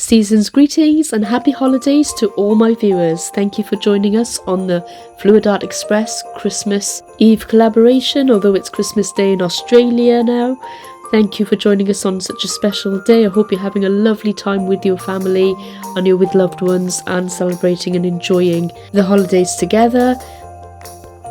Season's greetings and happy holidays to all my viewers. Thank you for joining us on the Fluid Art Express Christmas Eve collaboration, although it's Christmas Day in Australia now. Thank you for joining us on such a special day. I hope you're having a lovely time with your family and you're with loved ones and celebrating and enjoying the holidays together.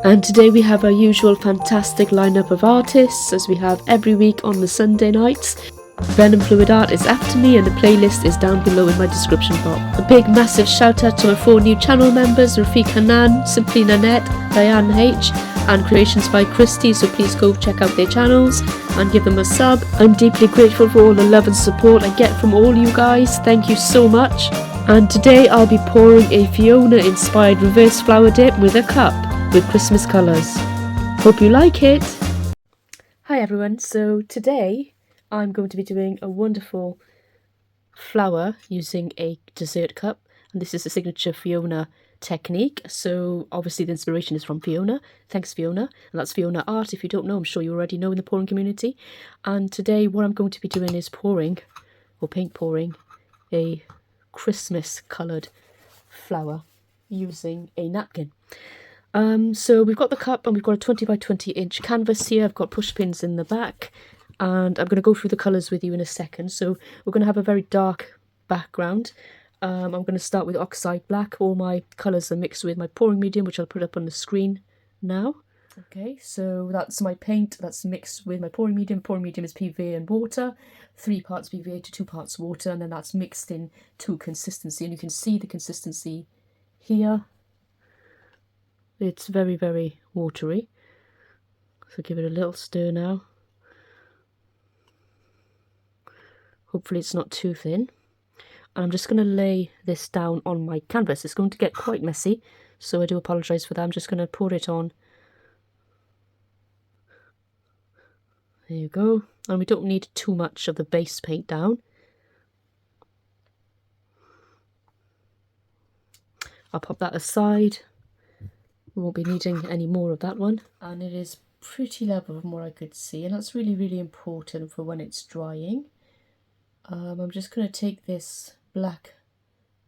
And today we have our usual fantastic lineup of artists, as we have every week on the Sunday nights. Venom Fluid Art is after me and the playlist is down below in my description box. A big massive shout out to my 4 new channel members, Rafiq Hanan, Simply Nanette, Diane H and Creations by Christy, so please go check out their channels and give them a sub. I'm deeply grateful for all the love and support I get from all you guys. Thank you so much. And today I'll be pouring a Fiona inspired reverse flower dip with a cup with Christmas colours. Hope you like it. Hi everyone, so today I'm going to be doing a wonderful flower using a dessert cup, and this is a signature Fiona technique, so obviously the inspiration is from Fiona. Thanks Fiona, and that's Fiona Art. If you don't know, I'm sure you already know in the pouring community. And today what I'm going to be doing is pouring, or paint pouring, a Christmas coloured flower using a napkin. So we've got the cup and we've got a 20 by 20 inch canvas here. I've got push pins in the back and I'm going to go through the colours with you in a second. So we're going to have a very dark background. I'm going to start with oxide black. All my colours are mixed with my pouring medium, which I'll put up on the screen now. Okay, so that's my paint. That's mixed with my pouring medium. Pouring medium is PVA and water. 3 parts PVA to 2 parts water, and then that's mixed in to consistency. And you can see the consistency here. It's very, very watery. So give it a little stir now. Hopefully it's not too thin. And I'm just going to lay this down on my canvas. It's going to get quite messy, so I do apologise for that. I'm just going to pour it on. There you go. And we don't need too much of the base paint down. I'll pop that aside. We won't be needing any more of that one. And it is pretty level from what I could see, and that's really, really important for when it's drying. I'm just going to take this black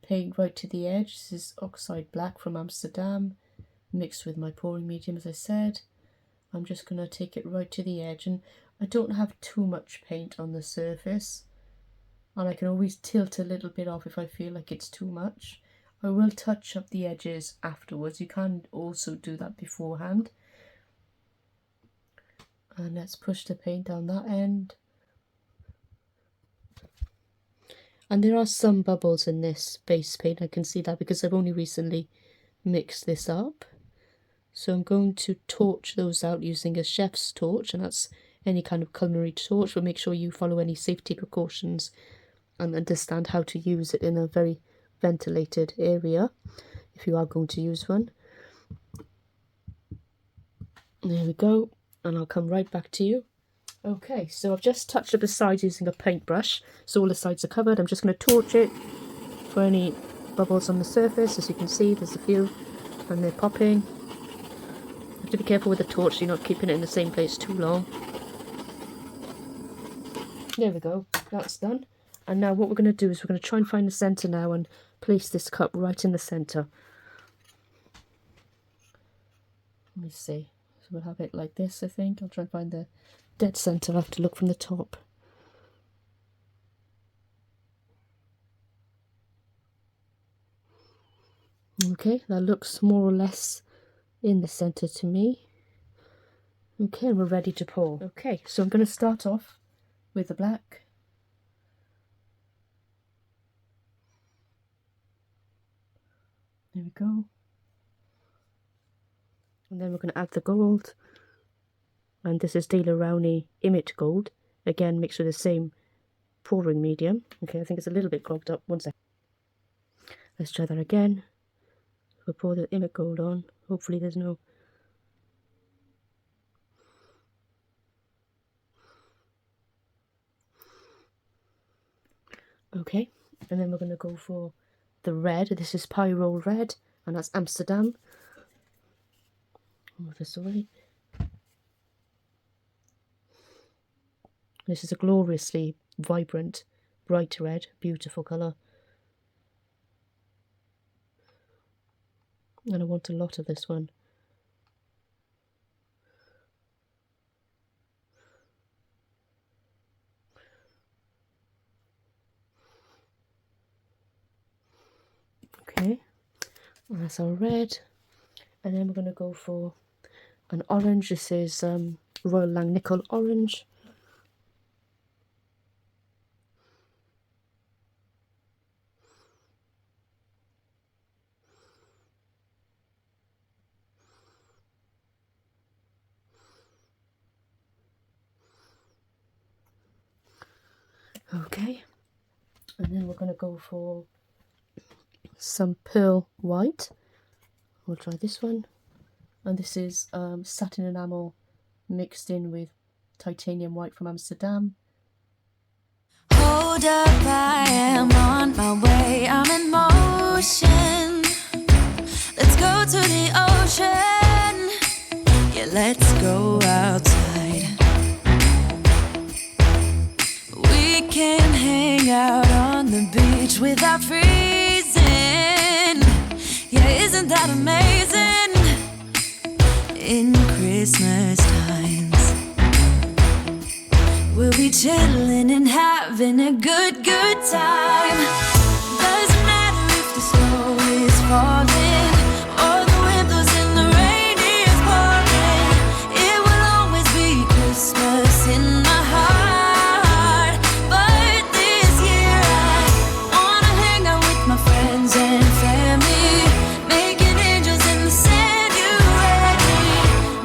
paint right to the edge. This is oxide black from Amsterdam, mixed with my pouring medium, as I said. I'm just going to take it right to the edge, and I don't have too much paint on the surface, and I can always tilt a little bit off if I feel like it's too much. I will touch up the edges afterwards. You can also do that beforehand. And let's push the paint down that end. And there are some bubbles in this base paint. I can see that because I've only recently mixed this up. So I'm going to torch those out using a chef's torch, and that's any kind of culinary torch, but make sure you follow any safety precautions and understand how to use it in a very ventilated area if you are going to use one. There we go, and I'll come right back to you. Okay, so I've just touched up the sides using a paintbrush, so all the sides are covered. I'm just going to torch it for any bubbles on the surface. As you can see, there's a few and they're popping. You have to be careful with the torch so you're not keeping it in the same place too long. There we go, that's done. And now what we're going to do is we're going to try and find the centre now and place this cup right in the centre. Let me see. So we'll have it like this, I think. I'll try and find the dead centre. I'll have to look from the top. Okay, that looks more or less in the centre to me. Okay, and we're ready to pour. Okay, so I'm going to start off with the black. There we go. And then we're going to add the gold. And this is Daler Rowney Image Gold. Again, mixed with the same pouring medium. Okay, I think it's a little bit clogged up. 1 second. Let's try that again. We'll pour the Image Gold on. Hopefully there's no... Okay, and then we're going to go for the red. This is Pyro Red, and that's Amsterdam. Move this away. This is a gloriously vibrant, bright red, beautiful colour. And I want a lot of this one. Okay, that's our red. And then we're going to go for an orange. This is Royal Langnickel Orange. Okay, and then we're going to go for some pearl white. We'll try this one. And this is satin enamel mixed in with titanium white from Amsterdam. Hold up, I am on my way, I'm in motion. Let's go to the ocean. Yeah, let's go outside. We can hang out on the beach without freezing. Yeah, isn't that amazing? In Christmas times, we'll be chilling and having a good time. Doesn't matter if the snow is falling or the wind blows and the rain is pouring. It will always be Christmas in my heart. But this year I wanna hang out with my friends and family, making angels in the sand. You ready?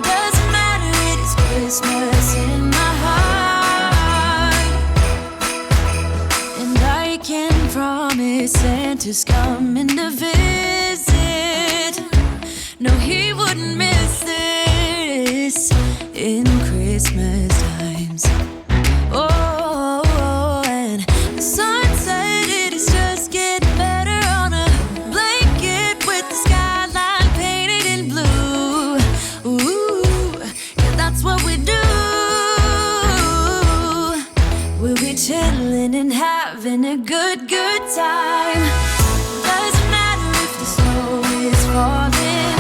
Doesn't matter, it is Christmas in my heart. And I can promise Santa's coming to visit. No, he wouldn't miss this in Christmas times. Oh, and the sunset, it is just getting better on a blanket with the skyline painted in blue. Ooh, yeah, that's what we do. We'll be chilling and having a good time. Doesn't matter if the snow is falling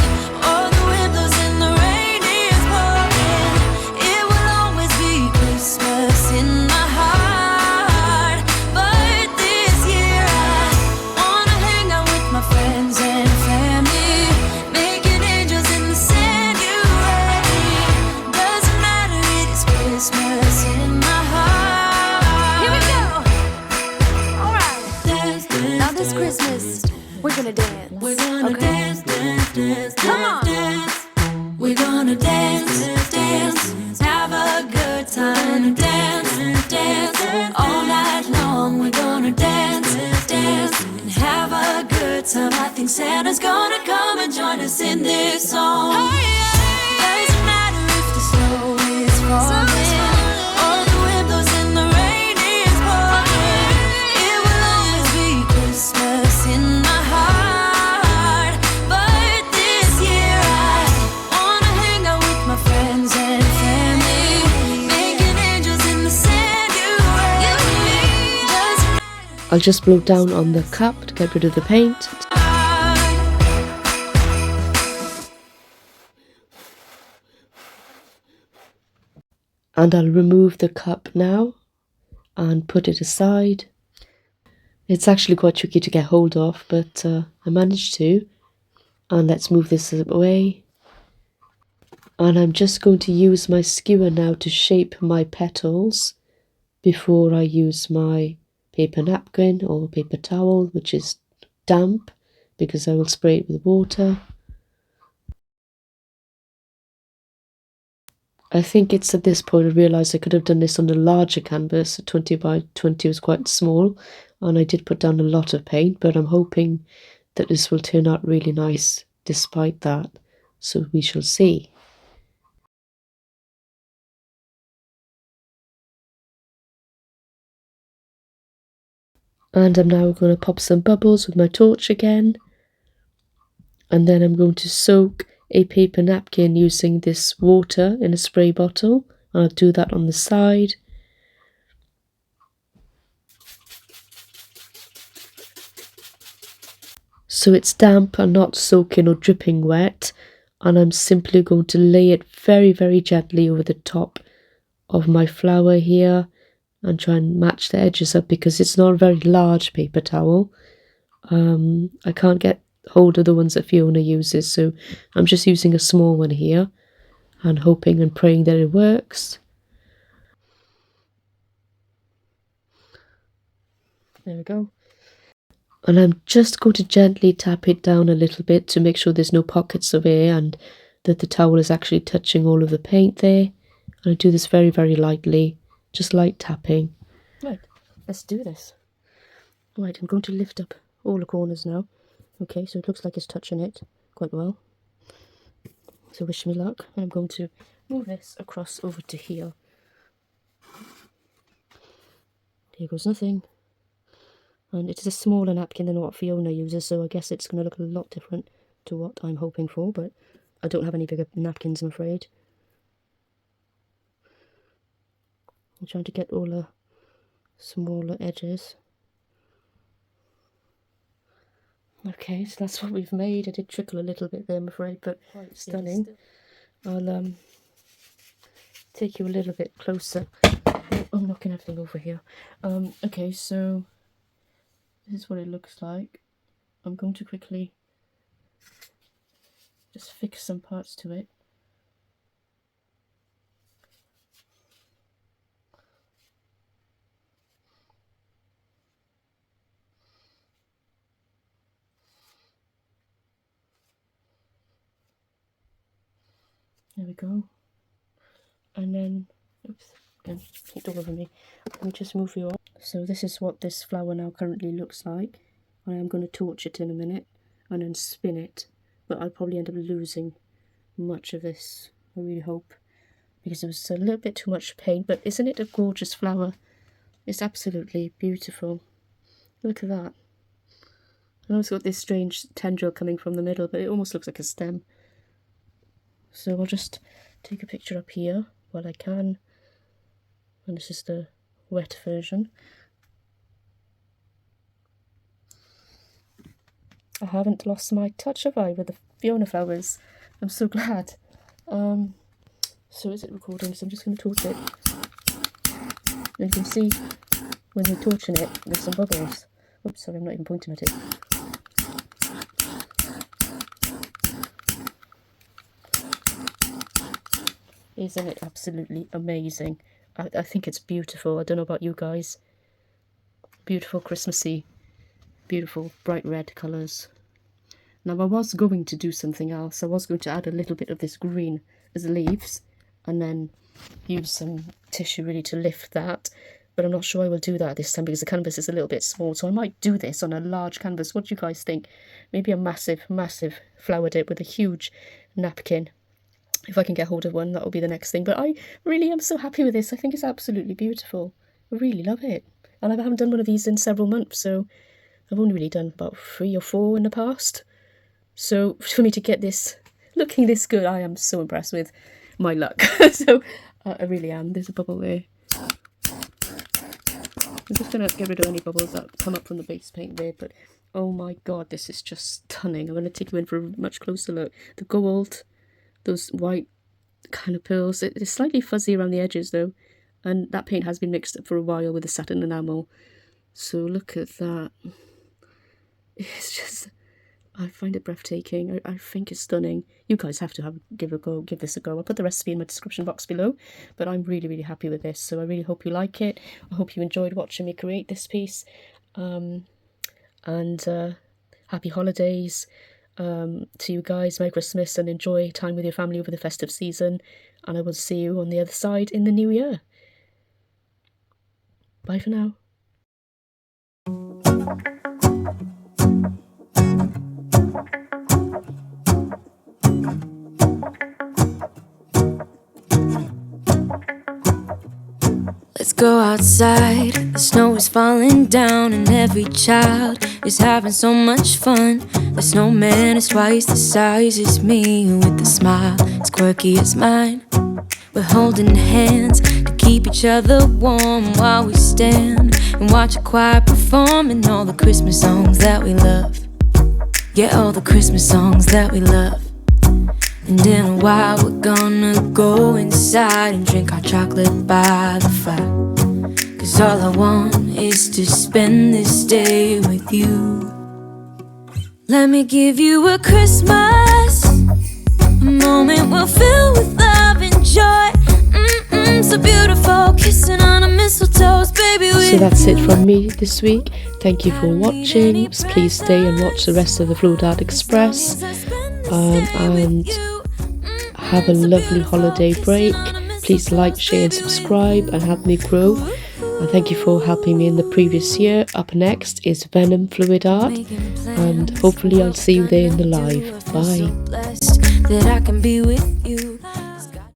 or the wind blows and the rain is pouring. It will always be Christmas in my heart. But this year I wanna hang out with my friends and family, making angels in the sand. You ready? Doesn't matter, it is Christmas in my heart. Here we go. All right. Dance, dance, now this Christmas, we're gonna dance. We're gonna dance, dance, dance, come on. Dance. We're gonna dance, dance, have a good time. Dance, dance, all night long. We're gonna dance, dance, and have a good time. I think Santa's gonna come and join us in this song. Doesn't matter if the snow is falling or the wind blows and the rain is pouring. It will always be Christmas in my heart. But this year I wanna hang out with my friends and family, making angels in the sand. You ready? Doesn't matter. I'll just blow down on the cup to get rid of the paint. And I'll remove the cup now and put it aside. It's actually quite tricky to get hold of, but I managed to. And let's move this away. And I'm just going to use my skewer now to shape my petals before I use my paper napkin or paper towel, which is damp because I will spray it with water. I think it's at this point I realised I could have done this on a larger canvas. 20 by 20 was quite small, and I did put down a lot of paint, but I'm hoping that this will turn out really nice despite that, so we shall see. And I'm now going to pop some bubbles with my torch again, and then I'm going to soak a paper napkin using this water in a spray bottle. I'll do that on the side. so it's damp and not soaking or dripping wet, and I'm simply going to lay it very, very gently over the top of my flower here and try and match the edges up because it's not a very large paper towel. I can't get hold of the ones that Fiona uses, so I'm just using a small one here and hoping and praying that it works. There we go. And I'm just going to gently tap it down a little bit to make sure there's no pockets of air and that the towel is actually touching all of the paint there. And I do this very, very lightly, just light tapping. Right, let's do this. Right, I'm going to lift up all the corners now. Okay, so it looks like it's touching it quite well. So wish me luck. And I'm going to move this across over to here. Here goes nothing. And it is a smaller napkin than what Fiona uses, so I guess it's going to look a lot different to what I'm hoping for, but I don't have any bigger napkins, I'm afraid. I'm trying to get all the smaller edges. Okay, so that's what we've made. It did trickle a little bit there, I'm afraid, but quite stunning. I'll take you a little bit closer. Oh, I'm knocking everything over here. Okay, so this is what it looks like. I'm going to quickly just fix some parts to it. There we go. And then, oops, again, kicked all over me. Let me just move you on. So this is what this flower now currently looks like. I am going to torch it in a minute and then spin it, but I'll probably end up losing much of this, I really hope, because it was a little bit too much paint. But isn't it a gorgeous flower? It's absolutely beautiful. Look at that. I know it's got this strange tendril coming from the middle, but it almost looks like a stem. So I'll just take a picture up here while I can, and this is the wet version. I haven't lost my touch, have I, with the Fiona flowers? I'm so glad. So is it recording? So I'm just going to torch it. And you can see when you're torching it, there's some bubbles. Oops, sorry, I'm not even pointing at it. Isn't it absolutely amazing? I think it's beautiful. I don't know about you guys. Beautiful Christmassy, beautiful bright red colours. Now I was going to do something else. I was going to add a little bit of this green as leaves and then use some tissue really to lift that. But I'm not sure I will do that this time because the canvas is a little bit small. So I might do this on a large canvas. What do you guys think? Maybe a massive, massive flower dip with a huge napkin. If I can get hold of one, that will be the next thing. But I really am so happy with this. I think it's absolutely beautiful. I really love it. And I haven't done one of these in several months, so I've only really done about 3 or 4 in the past. So for me to get this looking this good, I am so impressed with my luck. So I really am. There's a bubble there. I'm just going to get rid of any bubbles that come up from the base paint there. But oh my god, this is just stunning. I'm going to take you in for a much closer look. The gold, those white kind of pearls. It's slightly fuzzy around the edges though, and that paint has been mixed up for a while with the satin enamel. So look at that. It's just, I find it breathtaking. I think it's stunning. You guys have to give this a go. I'll put the recipe in my description box below, but I'm really, really happy with this. So I really hope you like it. I hope you enjoyed watching me create this piece. And happy holidays to you guys. Merry Christmas, and enjoy time with your family over the festive season. And I will see you on the other side in the new year. Bye for now. Let's go outside, the snow is falling down and every child is having so much fun. The snowman is twice the size as me, with a smile as quirky as mine. We're holding hands to keep each other warm while we stand and watch a choir performing all the Christmas songs that we love. get all the Christmas songs that we love. And in a while we're gonna go inside and drink our chocolate by the fire. 'Cause all I want is to spend this day with you. Let me give you a Christmas, a moment we'll fill with love and joy. So beautiful, kissing on a mistletoe, baby. So that's it from me this week. Thank you for watching. Please stay and watch the rest of the Fluid Art Express, and have a lovely holiday break. Please like, share and subscribe and help me grow. And thank you for helping me in the previous year. Up next is Venom Fluid Art, and hopefully I'll see you there in the live. Bye. That I can be with you.